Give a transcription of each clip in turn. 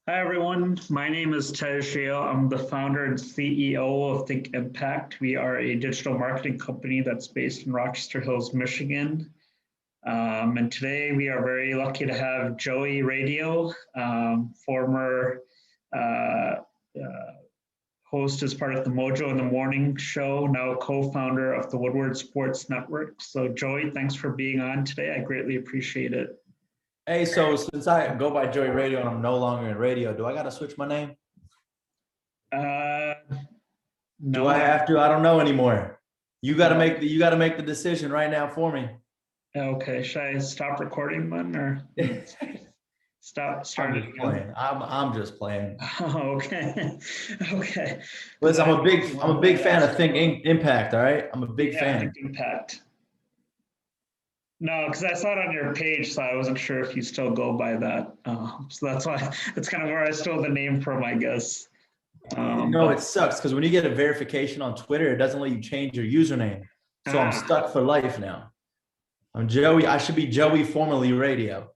Hi, everyone. My name is Tej Yale. I'm the founder and CEO of Think Impact. We are a digital marketing company that's based in Rochester Hills, Michigan. And today we are very lucky to have JoeyRadio, former uh, host as part of the Mojo in the Morning show, now co-founder of the Woodward Sports Network. So Joey, thanks for being on today. I greatly appreciate it. Hey, so since I go by JoeyRadio and I'm no longer in radio, do I got to switch my name? No. Do I have to? I don't know anymore. You got to make the decision right now for me. Okay, should I stop recording then, or start I'm it just again? playing. I'm just playing. Oh, okay, okay. Listen, I'm a big fan of Think Impact. All right, I'm a big fan. Think Impact. No, because I saw it on your page, so I wasn't sure if you still go by that. So that's why that's kind of where I stole the name from, I guess. It sucks because when you get a verification on Twitter, it doesn't let you change your username. So I'm stuck for life now. I'm Joey. I should be Joey formerly Radio.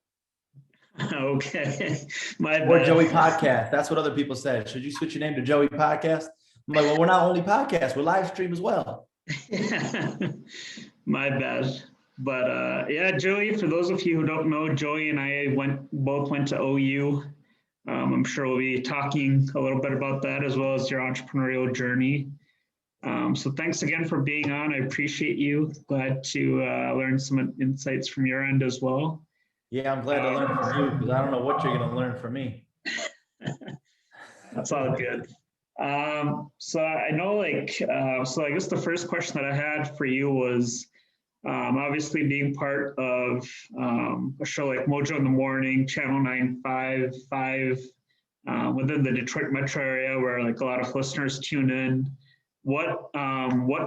Okay, my Or bad. Joey Podcast. That's what other people said. Should you switch your name to Joey Podcast? I'm like, well, we're not only podcast, we're live stream as well. My bad. But yeah, Joey, for those of you who don't know, Joey and I both went to OU. I'm sure we'll be talking a little bit about that as well as your entrepreneurial journey. So thanks again for being on. I appreciate you. Glad to learn some insights from your end as well. Yeah, I'm glad to learn from you because I don't know what you're going to learn from me. That's all good. So I know, so I guess the first question that I had for you was, obviously being part of a show like Mojo in the Morning, Channel 955, within the Detroit metro area where like a lot of listeners tune in. What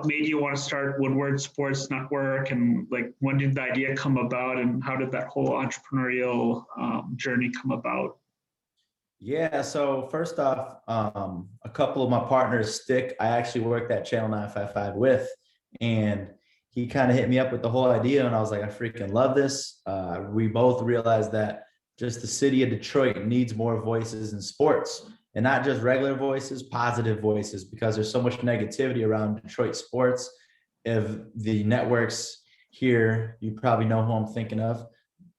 made you want to start Woodward Sports Network, and like when did the idea come about, and how did that whole entrepreneurial journey come about? Yeah, so first off, a couple of my partners, Stick, I actually worked at Channel 955 with, and he kind of hit me up with the whole idea, and I was like, I freaking love this. We both realized that just the city of Detroit needs more voices in sports, and not just regular voices, positive voices, because there's so much negativity around Detroit sports. If the networks here, you probably know who I'm thinking of,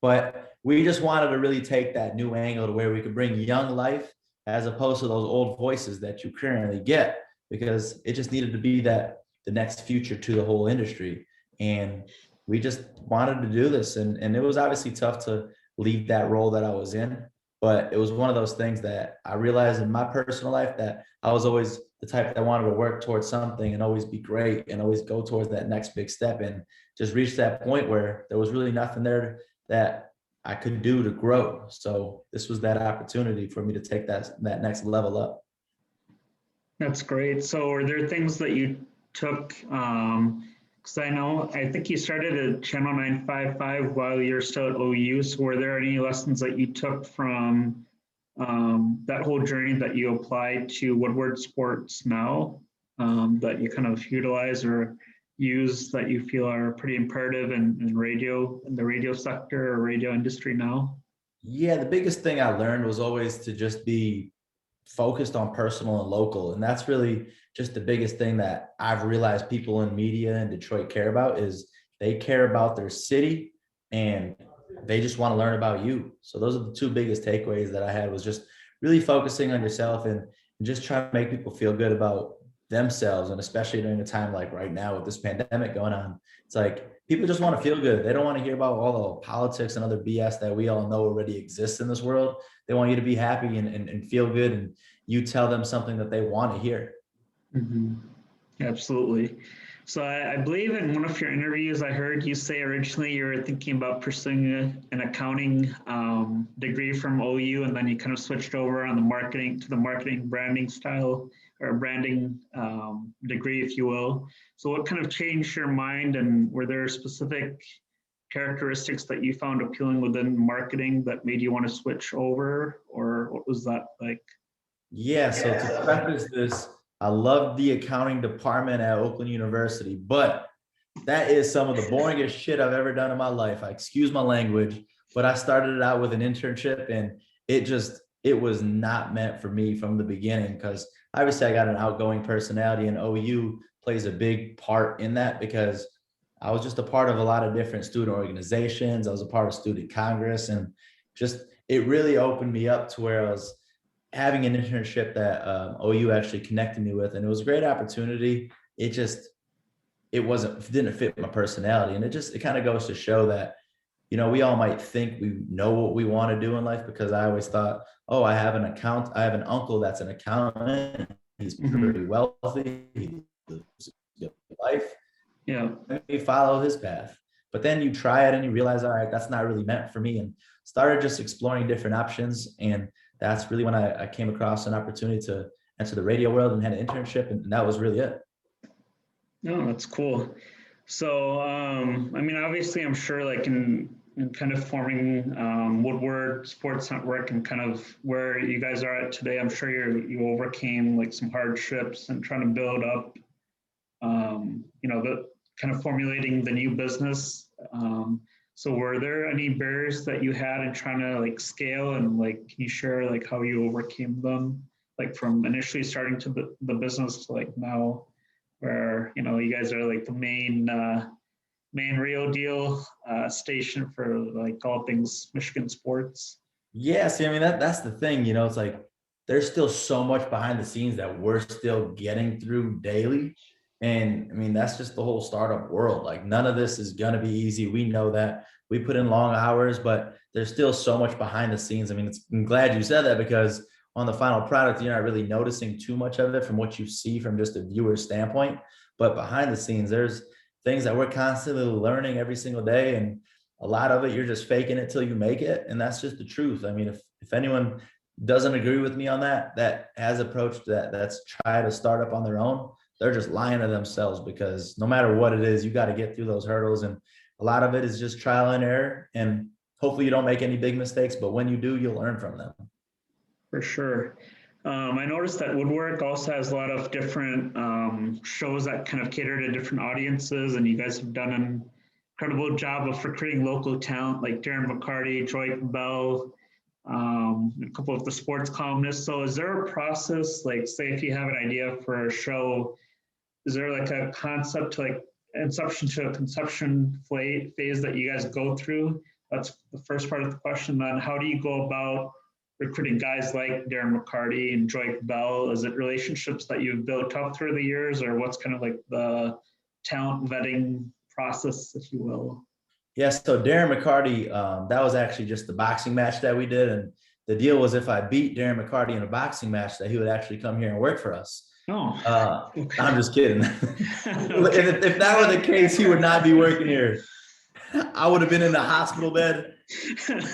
but we just wanted to really take that new angle to where we could bring young life as opposed to those old voices that you currently get, because it just needed to be that the next future to the whole industry. And we just wanted to do this. And it was obviously tough to leave that role that I was in, but it was one of those things that I realized in my personal life that I was always the type that wanted to work towards something and always be great and always go towards that next big step, and just reach that point where there was really nothing there that I could do to grow. So this was that opportunity for me to take that next level up. That's great. So were there things that you took, because I think you started at Channel 955 while you're still at OU. So were there any lessons that you took from that whole journey that you applied to Woodward Sports now, that you kind of utilize or use that you feel are pretty imperative in the radio sector or radio industry now? Yeah, the biggest thing I learned was always to just be focused on personal and local. And that's really just the biggest thing that I've realized people in media in Detroit care about, is they care about their city and they just want to learn about you. So those are the two biggest takeaways that I had, was just really focusing on yourself and just trying to make people feel good about themselves. And especially during a time like right now with this pandemic going on, it's like people just want to feel good. They don't want to hear about all the politics and other BS that we all know already exists in this world. They want you to be happy and feel good, and you tell them something that they want to hear. Mm-hmm. Absolutely. So I believe in one of your interviews, I heard you say originally you were thinking about pursuing an accounting degree from OU, and then you kind of switched over on the marketing branding style, or branding degree, if you will. So what kind of changed your mind, and were there specific characteristics that you found appealing within marketing that made you want to switch over, or what was that like? Yeah, so to preface this, I love the accounting department at Oakland University, but that is some of the boringest shit I've ever done in my life. I excuse my language, but I started it out with an internship, and it just it was not meant for me from the beginning, because obviously I got an outgoing personality, and OU plays a big part in that, because I was just a part of a lot of different student organizations. I was a part of student Congress, and just, it really opened me up to where I was having an internship that OU actually connected me with. And it was a great opportunity. It didn't fit my personality. And it kind of goes to show that, we all might think we know what we want to do in life, because I always thought, oh, I have an uncle that's an accountant. He's pretty wealthy. He lives a good life. Yeah. Let me follow his path. But then you try it and you realize, all right, that's not really meant for me, and started just exploring different options. And that's really when I came across an opportunity to enter the radio world and had an internship. And that was really it. No, that's cool. So, obviously I'm sure like in kind of forming Woodward Sports Network and kind of where you guys are at today, I'm sure you overcame like some hardships and trying to build up, the kind of formulating the new business. So were there any barriers that you had in trying to like scale, and like, can you share like how you overcame them, like from initially starting to the business to like now, where, you guys are like the main radio deal station for like all things Michigan sports? Yeah, see, that's the thing, it's like there's still so much behind the scenes that we're still getting through daily. And that's just the whole startup world. Like, none of this is going to be easy. We know that. We put in long hours, but there's still so much behind the scenes. I'm glad you said that, because on the final product, you're not really noticing too much of it from what you see from just a viewer standpoint. But behind the scenes, there's things that we're constantly learning every single day. And a lot of it, you're just faking it till you make it. And that's just the truth. If anyone doesn't agree with me on that has approached that's tried to start up on their own, they're just lying to themselves, because no matter what it is, you got to get through those hurdles. And a lot of it is just trial and error. And hopefully you don't make any big mistakes, but when you do, you'll learn from them. For sure. I noticed that Woodward also has a lot of different shows that kind of cater to different audiences, and you guys have done an incredible job of recruiting local talent like Darren McCarty, Joy Bell, a couple of the sports columnists. So is there a process, like say if you have an idea for a show, is there like a concept to like inception to a conception phase that you guys go through? That's the first part of the question. Then how do you go about recruiting guys like Darren McCarty and Joy Bell? Is it relationships that you've built up through the years, or what's kind of like the talent vetting process, if you will? Yes. So Darren McCarty, that was actually just the boxing match that we did. And the deal was, if I beat Darren McCarty in a boxing match, that he would actually come here and work for us. Oh, okay. I'm just kidding. Okay. If that were the case, he would not be working here. I would have been in the hospital bed.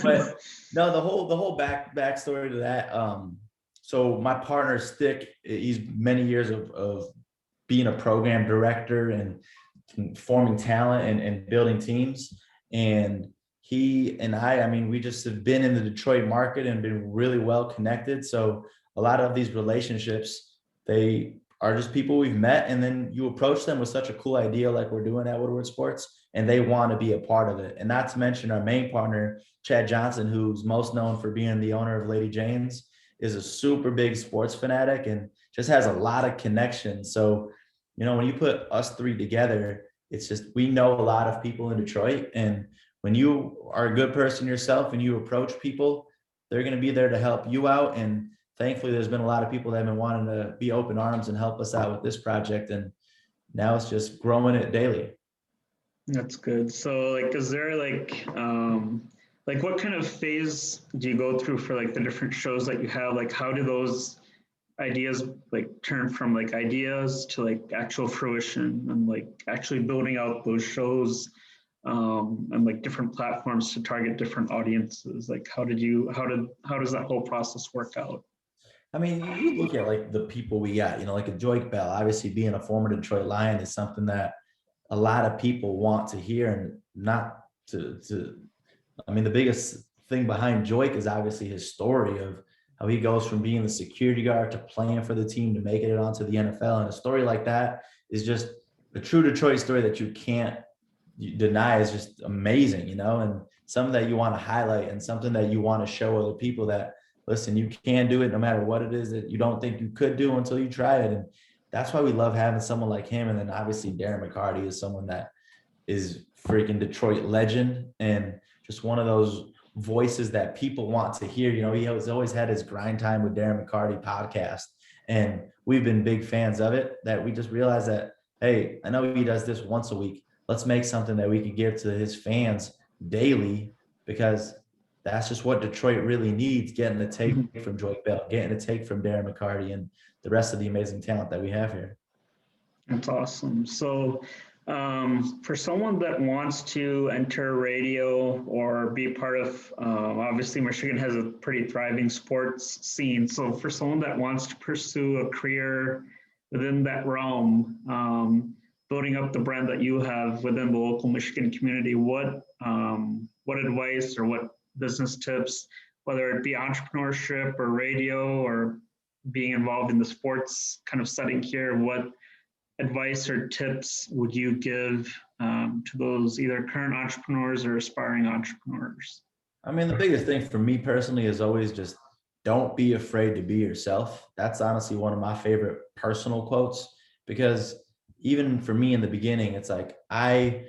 But no, the whole backstory to that. So my partner Stick, he's many years of being a program director and forming talent and building teams. And he and I we just have been in the Detroit market and been really well connected. So a lot of these relationships, they are just people we've met, and then you approach them with such a cool idea like we're doing at Woodward Sports, and they want to be a part of it. And not to mention our main partner, Chad Johnson, who's most known for being the owner of Lady Jane's, is a super big sports fanatic and just has a lot of connections. So, when you put us three together, it's just, we know a lot of people in Detroit. And when you are a good person yourself and you approach people, they're going to be there to help you out. And thankfully, there's been a lot of people that have been wanting to be open arms and help us out with this project. And now it's just growing it daily. That's good. So like, is there like what kind of phase do you go through for like the different shows that you have? Like, how do those ideas like turn from like ideas to like actual fruition and like actually building out those shows and like different platforms to target different audiences? Like, how does that whole process work out? You look at like the people we got, like a Joy Bell, obviously being a former Detroit Lion is something that a lot of people want to hear, and not to the biggest thing behind Joy is obviously his story of how he goes from being the security guard to playing for the team to making it onto the NFL. And a story like that is just a true Detroit story that you can't deny, is just amazing, and something that you want to highlight and something that you want to show other people that listen, you can do it no matter what it is that you don't think you could do until you try it. And that's why we love having someone like him. And then obviously Darren McCarty is someone that is freaking Detroit legend and just one of those voices that people want to hear. You know, he has always had his Grind Time with Darren McCarty podcast, and we've been big fans of it, that we just realized that, hey, I know he does this once a week. Let's make something that we could give to his fans daily, because that's just what Detroit really needs, getting a take from Joey Bell, getting a take from Darren McCarty and the rest of the amazing talent that we have here. That's awesome. So for someone that wants to enter radio or be part of, obviously Michigan has a pretty thriving sports scene. So for someone that wants to pursue a career within that realm, building up the brand that you have within the local Michigan community, what advice or what business tips, whether it be entrepreneurship or radio or being involved in the sports kind of setting here, what advice or tips would you give to those either current entrepreneurs or aspiring entrepreneurs? I mean, the biggest thing for me personally is always just don't be afraid to be yourself. That's honestly one of my favorite personal quotes, because even for me in the beginning, it's like I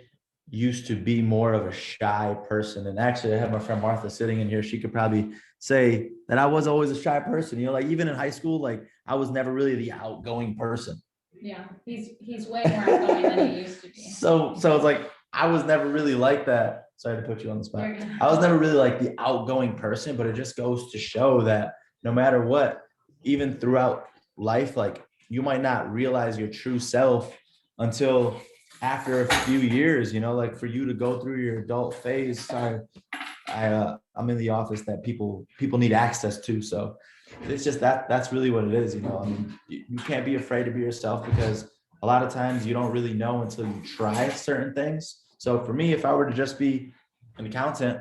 used to be more of a shy person. And actually I have my friend Martha sitting in here. She could probably say that I was always a shy person. You know, like even in high school, like I was never really the outgoing person. Yeah, he's way more outgoing than he used to be. So it's like I was never really like that. Sorry to put you on the spot. I was never really like the outgoing person, but it just goes to show that no matter what, even throughout life, like you might not realize your true self until after a few years, you know, like for you to go through your adult phase. Sorry, I'm in the office that people need access to. So it's just that's really what it is. You know, I mean, you can't be afraid to be yourself, because a lot of times you don't really know until you try certain things. So for me, if I were to just be an accountant,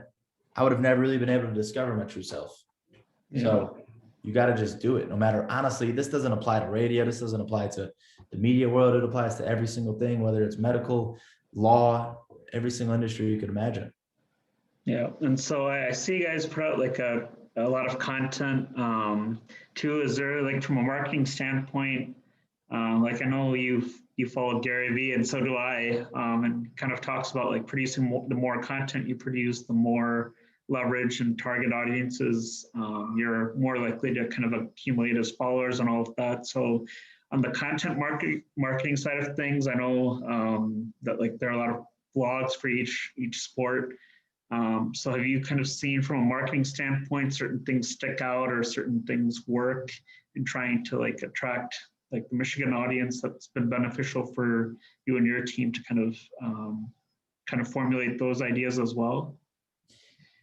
I would have never really been able to discover my true self. Yeah. So you got to just do it. No matter, honestly, this doesn't apply to radio. This doesn't apply to the media world. It applies to every single thing, whether it's medical, law, every single industry you could imagine. Yeah. And so I see you guys put out like a lot of content too. Is there, like, from a marketing standpoint, like I know you follow Gary Vee, and so do I, and kind of talks about like producing the more content you produce, the more leverage and target audiences you're more likely to kind of accumulate as followers and all of that. So on the content marketing side of things, I know that like there are a lot of blogs for each sport. So have you kind of seen from a marketing standpoint certain things stick out or certain things work in trying to like attract like the Michigan audience that's been beneficial for you and your team to kind of formulate those ideas as well?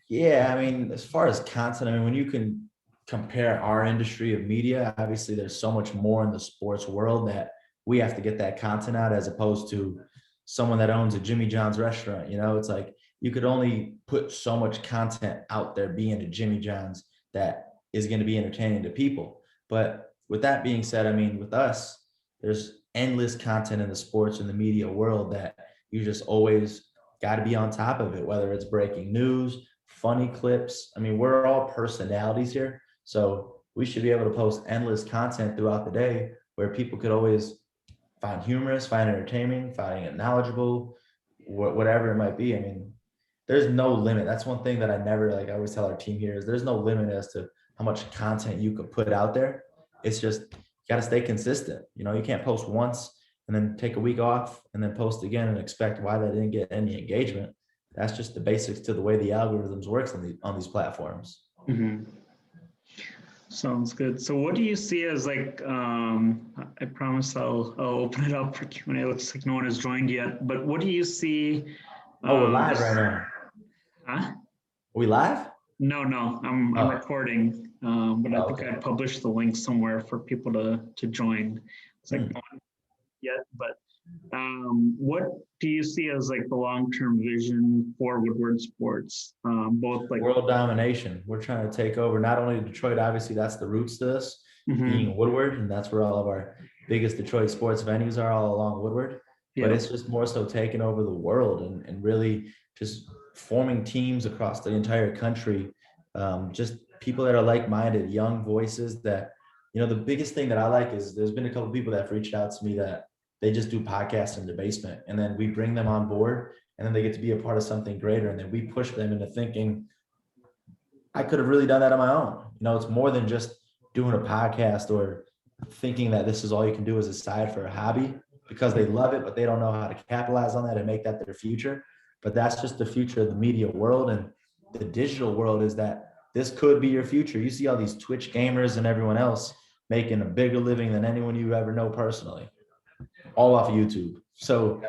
Yeah, I mean, as far as content, I mean, when you can compare our industry of media, obviously there's so much more in the sports world that we have to get that content out, as opposed to someone that owns a Jimmy John's restaurant. You know, it's like you could only put so much content out there being a Jimmy John's that is going to be entertaining to people. But with that being said, I mean, with us, there's endless content in the sports and the media world that you just always got to be on top of it, whether it's breaking news, funny clips. I mean, we're all personalities here, so we should be able to post endless content throughout the day where people could always find humorous, find entertaining, find it knowledgeable, whatever it might be. I mean, there's no limit. That's one thing that I always tell our team here is there's no limit as to how much content you could put out there. It's just, you got to stay consistent. You know, you can't post once and then take a week off and then post again and expect why that didn't get any engagement. That's just the basics to the way the algorithms works on these platforms. Mm-hmm. Sounds good. So what do you see as like, I promise I'll open it up for Q&A. Looks like no one has joined yet, but what do you see? We're live right now. Huh? Are we live? No, I'm recording, but I think I published the link somewhere for people to join. It's like not yet, but what do you see as like the long-term vision for Woodward Sports? Both like world domination. We're trying to take over not only Detroit, obviously that's the roots to this, being Woodward, and that's where all of our biggest Detroit sports venues are, all along Woodward. But it's just more so taking over the world and really just forming teams across the entire country just people that are like-minded, young voices that, the biggest thing that I like is there's been a couple of people that have reached out to me that they just do podcasts in their basement, and then we bring them on board, and then they get to be a part of something greater. And then we push them into thinking, I could have really done that on my own. It's more than just doing a podcast or thinking that this is all you can do as a side for a hobby, because they love it, but they don't know how to capitalize on that and make that their future. But that's just the future of the media world. And the digital world is that this could be your future. You see all these Twitch gamers and everyone else making a bigger living than anyone you ever know personally, all off of YouTube. So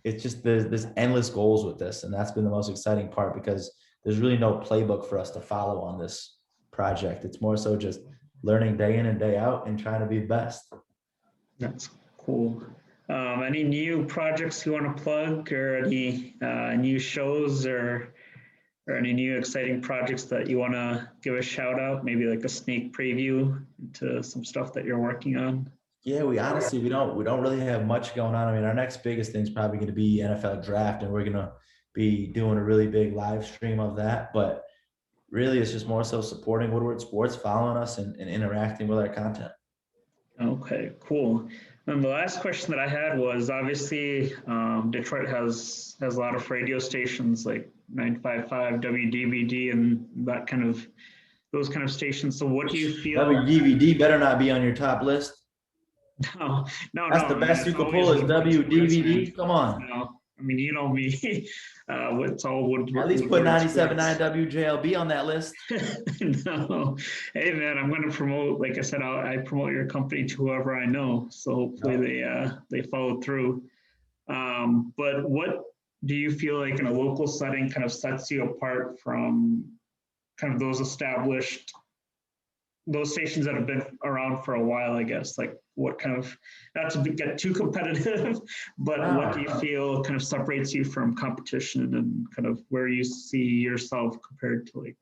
it's just there's endless goals with this. And that's been the most exciting part, because there's really no playbook for us to follow on this project. It's more so just learning day in and day out and trying to be best. That's cool. Any new projects you want to plug, or any new shows, or any new exciting projects that you want to give a shout out, maybe like a sneak preview into some stuff that you're working on? Yeah, we don't really have much going on. I mean, our next biggest thing is probably going to be NFL draft, and we're going to be doing a really big live stream of that. But really, it's just more so supporting Woodward Sports, following us, and interacting with our content. Okay, cool. And the last question that I had was, obviously, Detroit has a lot of radio stations like 955, WDVD, and those kind of stations. So what do you feel? WDVD better not be on your top list. No. That's the best you can pull is WDVD. Come on. No, I mean, you know me. It's all Woodward. At least put 97.9 WJLB on that list. No. Hey, man, I'm going to promote, like I said, I promote your company to whoever I know. So hopefully they follow through. But what do you feel like in a local setting kind of sets you apart from kind of those stations that have been around for a while, I guess? Like what kind of, not to get too competitive, but what do you feel kind of separates you from competition, and kind of where you see yourself compared to like?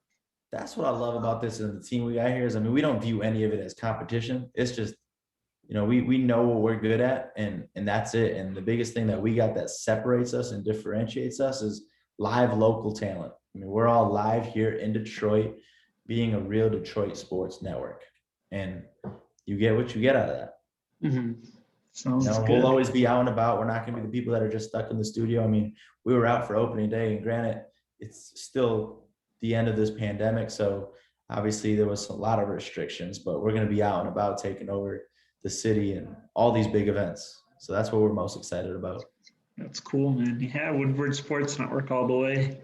That's what I love about this and the team we got here is, I mean, we don't view any of it as competition. It's just, we know what we're good at, and that's it. And the biggest thing that we got that separates us and differentiates us is live local talent. I mean, we're all live here in Detroit, being a real Detroit sports network, and you get what you get out of that. Mm-hmm. Sounds good. We'll always be out and about. We're not going to be the people that are just stuck in the studio. I mean, we were out for opening day, and granted, it's still the end of this pandemic, so obviously there was a lot of restrictions, but we're going to be out and about taking over the city and all these big events. So that's what we're most excited about. That's cool, man. Yeah, Woodward Sports Network all the way.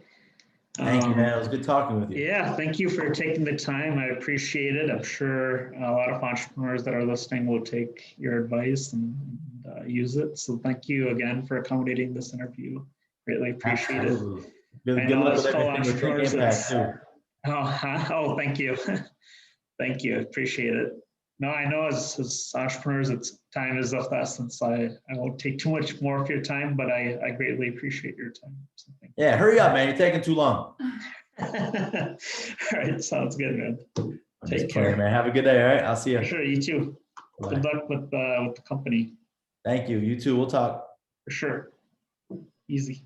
Thank you, man. It was good talking with you. Yeah, thank you for taking the time. I appreciate it. I'm sure a lot of entrepreneurs that are listening will take your advice and use it. So thank you again for accommodating this interview. Greatly appreciate Absolutely. it. Good luck with everything with Big Impact too. Oh, thank you. Thank you. Appreciate it. No, I know as entrepreneurs, time is of the essence. I won't take too much more of your time, but I greatly appreciate your time. So yeah, hurry up, man. You're taking too long. All right, sounds good, man. Take care, man. Have a good day. All right, I'll see you. For sure, you too. Bye. Good luck with the company. Thank you. You too. We'll talk. For sure. Easy.